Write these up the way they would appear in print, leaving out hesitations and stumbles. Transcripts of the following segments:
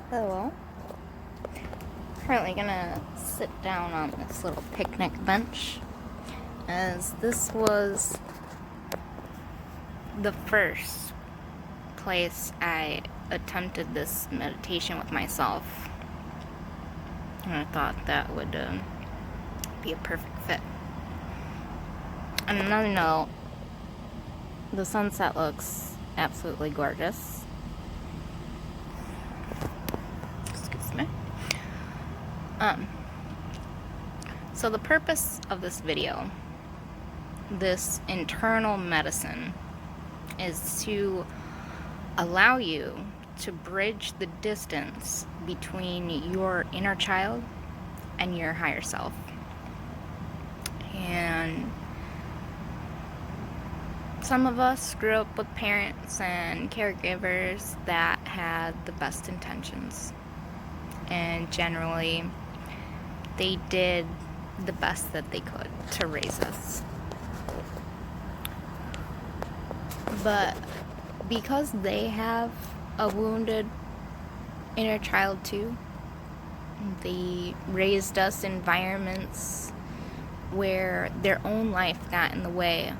Hello. Currently gonna sit down on this little picnic bench, as this was the first place I attempted this meditation with myself, and I thought that would be a perfect fit. On another note, the sunset looks absolutely gorgeous. Excuse me. So the purpose of this video, this internal medicine, is to allow you to bridge the distance between your inner child and your higher self. And some of us grew up with parents and caregivers that had the best intentions, and generally they did the best that they could to raise us. But because they have a wounded inner child too, they raised us in environments where their own life got in the way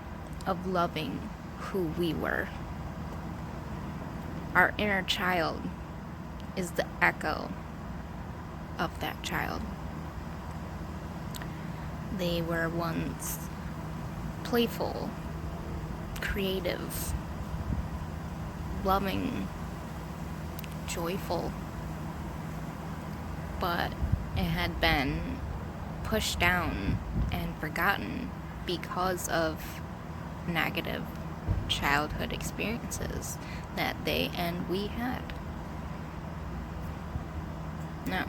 of loving who we were. Our inner child is the echo of that child. They were once playful, creative, loving, joyful, but it had been pushed down and forgotten because of negative childhood experiences that they and we had. Now,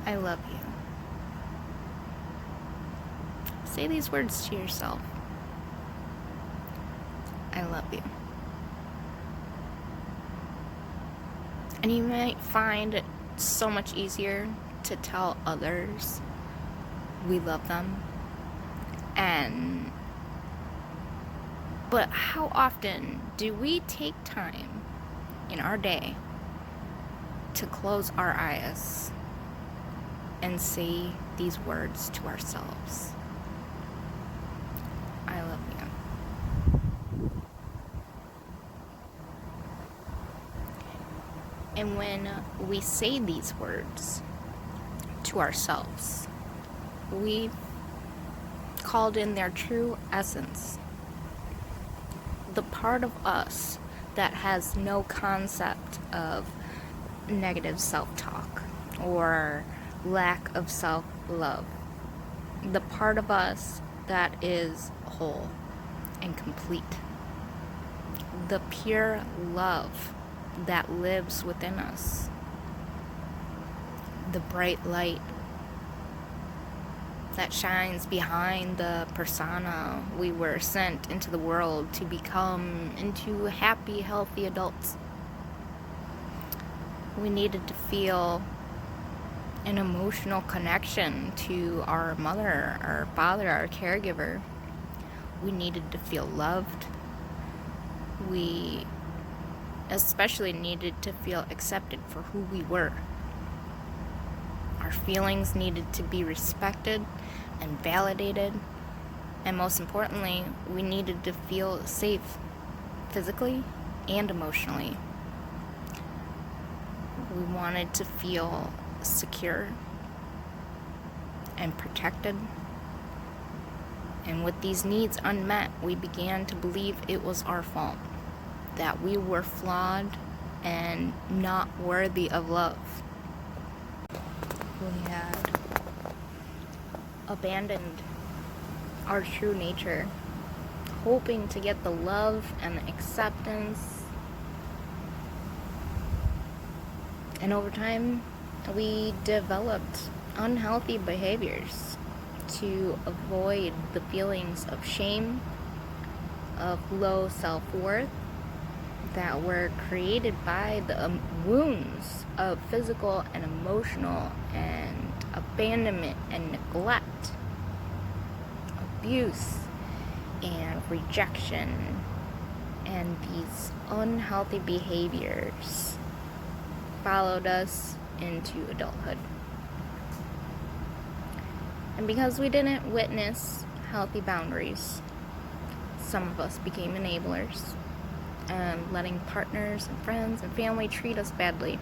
I love you. Say these words to yourself. I love you. And you might find it so much easier to tell others we love them. But how often do we take time in our day to close our eyes and say these words to ourselves? I love you. And when we say these words to ourselves, we've called in their true essence, the part of us that has no concept of negative self-talk or lack of self-love, the part of us that is whole and complete, the pure love that lives within us, the bright light that shines behind the persona we were sent into the world to become into happy, healthy adults. We needed to feel an emotional connection to our mother, our father, our caregiver. We needed to feel loved. We especially needed to feel accepted for who we were. Our feelings needed to be respected and validated, and most importantly, we needed to feel safe physically and emotionally. We wanted to feel secure and protected. And with these needs unmet, we began to believe it was our fault, that we were flawed and not worthy of love. We had abandoned our true nature, hoping to get the love and acceptance. And over time, we developed unhealthy behaviors to avoid the feelings of shame, of low self-worth that were created by the wounds of physical and emotional and abandonment and neglect, abuse and rejection, and these unhealthy behaviors followed us into adulthood. And because we didn't witness healthy boundaries, some of us became enablers and letting partners and friends and family treat us badly.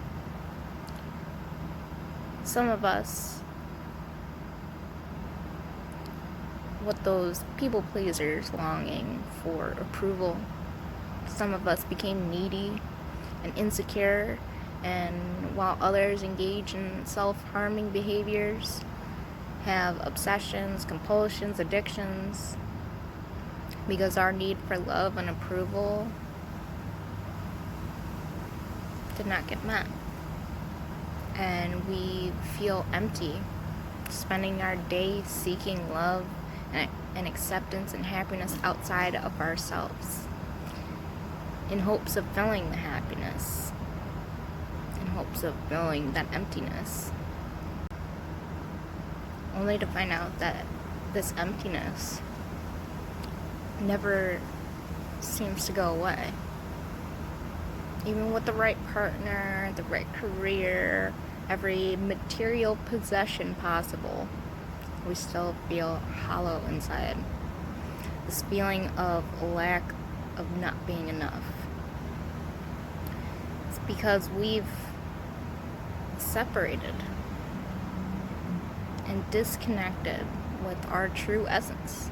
Some of us, with those people pleasers longing for approval, some of us became needy and insecure, and while others engage in self-harming behaviors, have obsessions, compulsions, addictions, because our need for love and approval did not get met. And we feel empty, spending our day seeking love and acceptance and happiness outside of ourselves, in hopes of filling the happiness, in hopes of filling that emptiness, only to find out that this emptiness never seems to go away. Even with the right partner, the right career, every material possession possible, we still feel hollow inside. This feeling of lack of not being enough. It's because we've separated and disconnected with our true essence.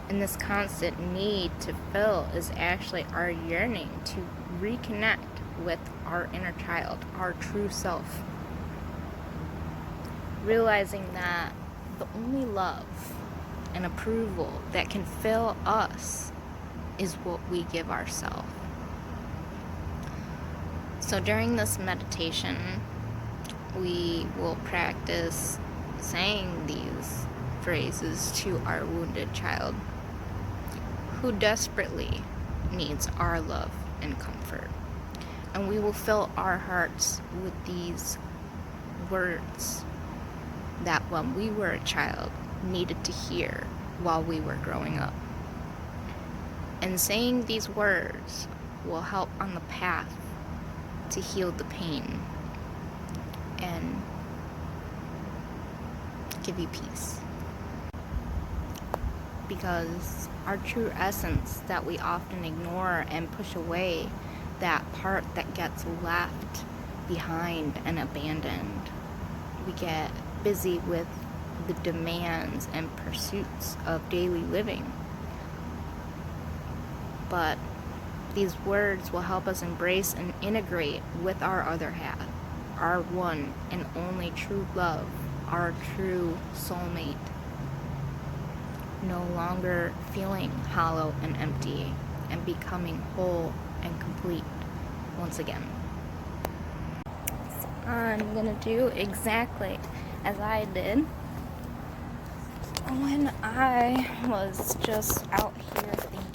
And this constant need to fill is actually our yearning to reconnect with our inner child, our true self. Realizing that the only love and approval that can fill us is what we give ourselves. So during this meditation, we will practice saying these phrases to our wounded child, who desperately needs our love and comfort. And we will fill our hearts with these words that when we were a child needed to hear while we were growing up. And saying these words will help on the path to heal the pain and give you peace. Because our true essence that we often ignore and push away, that part that gets left behind and abandoned, we get busy with the demands and pursuits of daily living. But these words will help us embrace and integrate with our other half, our one and only true love, our true soulmate. No longer feeling hollow and empty, and becoming whole and complete once again. So I'm gonna do exactly as I did when I was just out here thinking,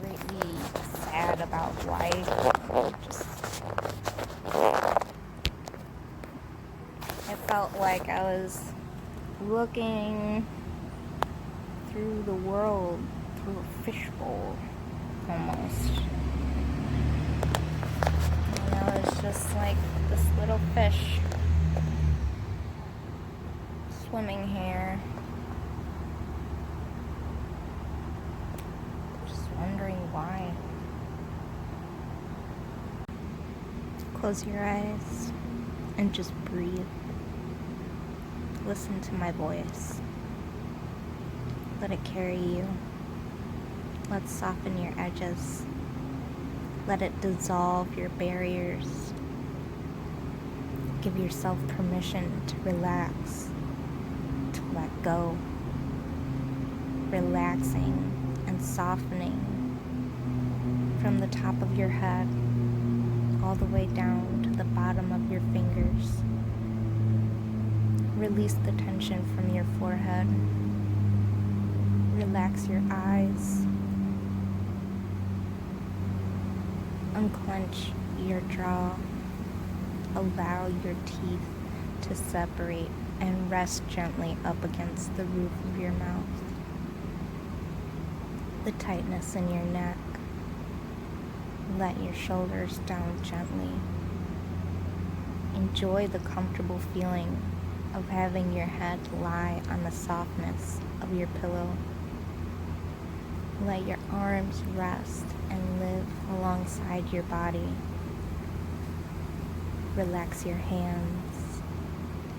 greatly sad about life. I felt like I was looking through the world through a fishbowl, almost. And I was just like this little fish swimming here, just wondering why. Close your eyes and just breathe. Listen to my voice. Let it carry you. Let's soften your edges. Let it dissolve your barriers. Give yourself permission to relax, to let go. Relaxing and softening from the top of your head all the way down to the bottom of your fingers. Release the tension from your forehead. Relax your eyes. Unclench your jaw. Allow your teeth to separate and rest gently up against the roof of your mouth. The tightness in your neck. Let your shoulders down gently. Enjoy the comfortable feeling of having your head lie on the softness of your pillow. Let your arms rest and live alongside your body. Relax your hands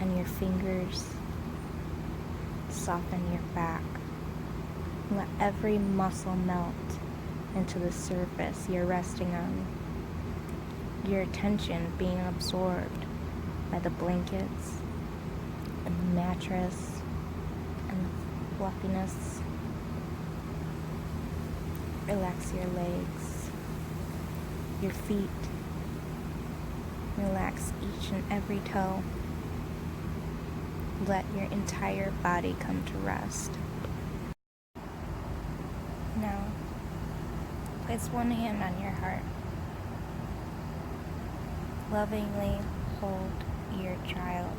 and your fingers. Soften your back. Let every muscle melt into the surface you're resting on. Your attention being absorbed by the blankets and the mattress and the fluffiness. Relax your legs, your feet. Relax each and every toe. Let your entire body come to rest. Now, place one hand on your heart. Lovingly hold your child.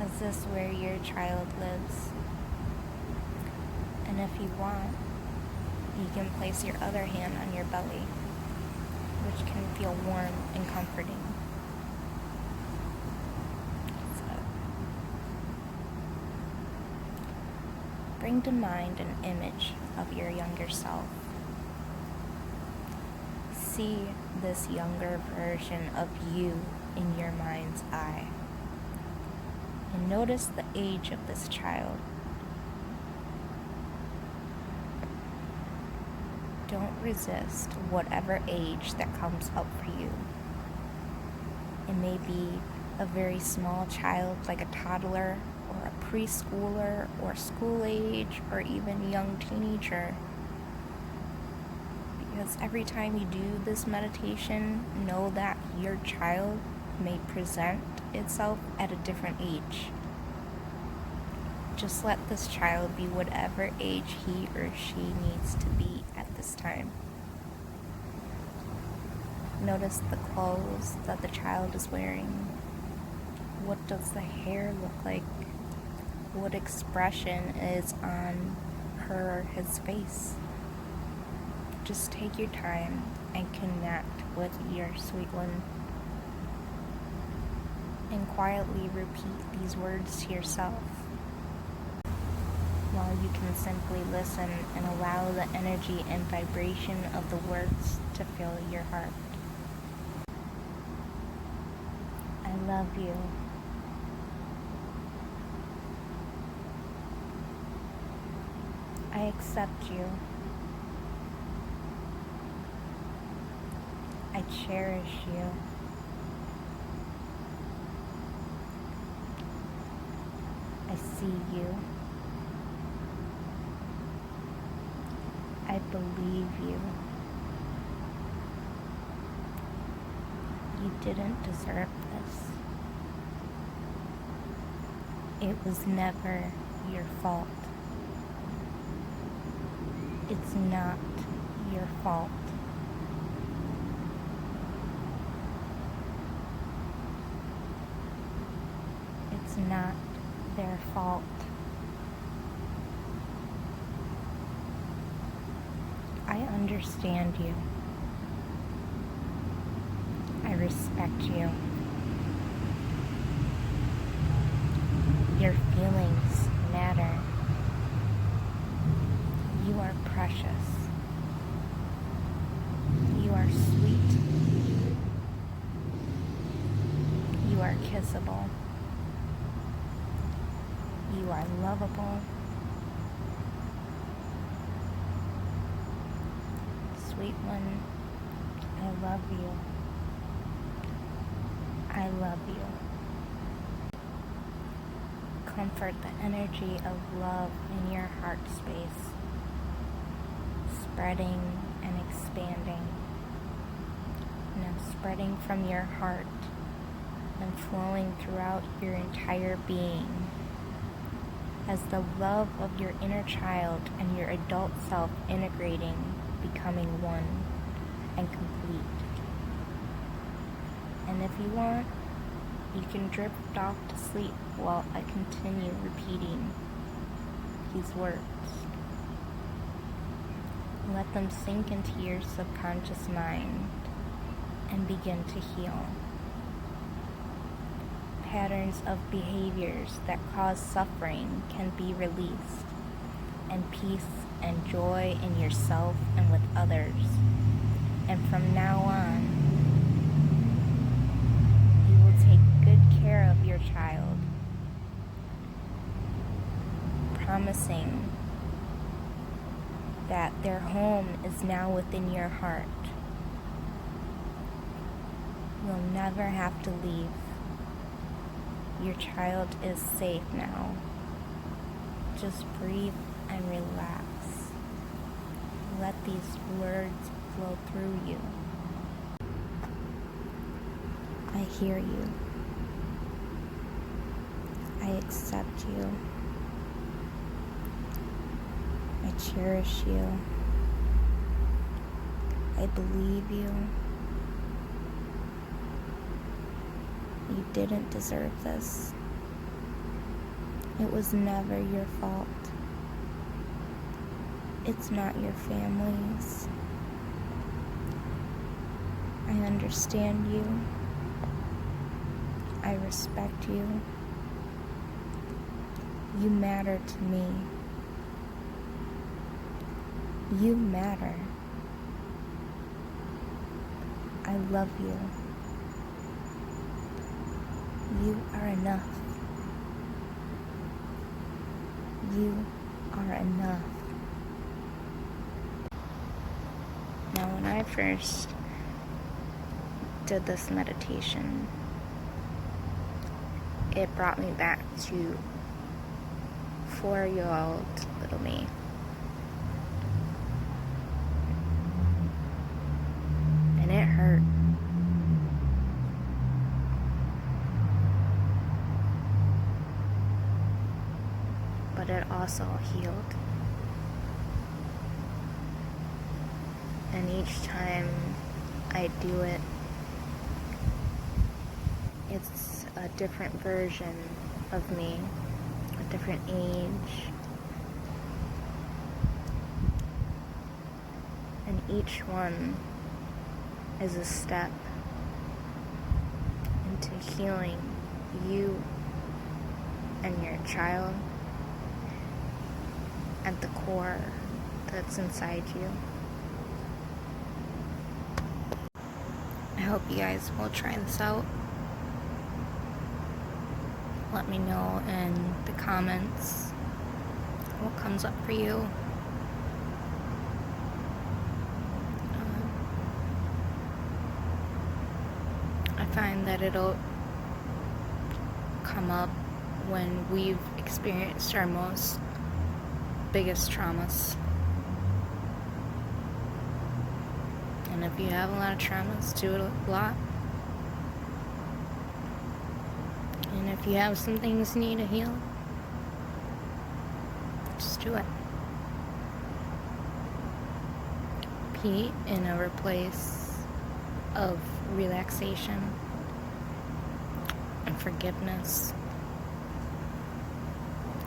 Is this where your child lives? And if you want, you can place your other hand on your belly, which can feel warm and comforting. So, bring to mind an image of your younger self. See this younger version of you in your mind's eye. And notice the age of this child. Don't resist whatever age that comes up for you. It may be a very small child like a toddler or a preschooler or school age or even young teenager. Because every time you do this meditation, know that your child may present itself at a different age. Just let this child be whatever age he or she needs to be at this time. Notice the clothes that the child is wearing. What does the hair look like? What expression is on her or his face? Just take your time and connect with your sweet one. And quietly repeat these words to yourself, while you can simply listen and allow the energy and vibration of the words to fill your heart. I love you. I accept you. I cherish you. I see you. I believe you. You didn't deserve this. It was never your fault. It's not your fault. It's not their fault. I understand you. I respect you. Your feelings matter. You are precious. You are sweet. You are kissable. You are lovable. Sweet one, I love you. I love you. Comfort the energy of love in your heart space, spreading and expanding. Now spreading from your heart and flowing throughout your entire being, as the love of your inner child and your adult self integrating, becoming one and complete. And if you want, you can drift off to sleep while I continue repeating these words. Let them sink into your subconscious mind and begin to heal. Patterns of behaviors that cause suffering can be released, and peace and joy in yourself and with others. And from now on, you will take good care of your child, promising that their home is now within your heart. You'll never have to leave. Your child is safe now. Just breathe and relax. Let these words flow through you. I hear you. I accept you. I cherish you. I believe you. You didn't deserve this. It was never your fault. It's not your family's. I understand you. I respect you. You matter to me. You matter. I love you. You are enough. You are enough. Now, when I first did this meditation, it brought me back to 4-year-old little me. And it hurt. But it also healed. And each time I do it, it's a different version of me, a different age. And each one is a step into healing you and your child at the core that's inside you. I hope you guys will try this out. Let me know in the comments what comes up for you. I find that it'll come up when we've experienced our biggest traumas. And if you have a lot of traumas, do it a lot. And if you have some things you need to heal, just do it. Be in a place of relaxation and forgiveness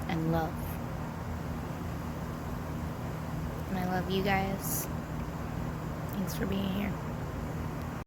and love. And I love you guys. Thanks for being here.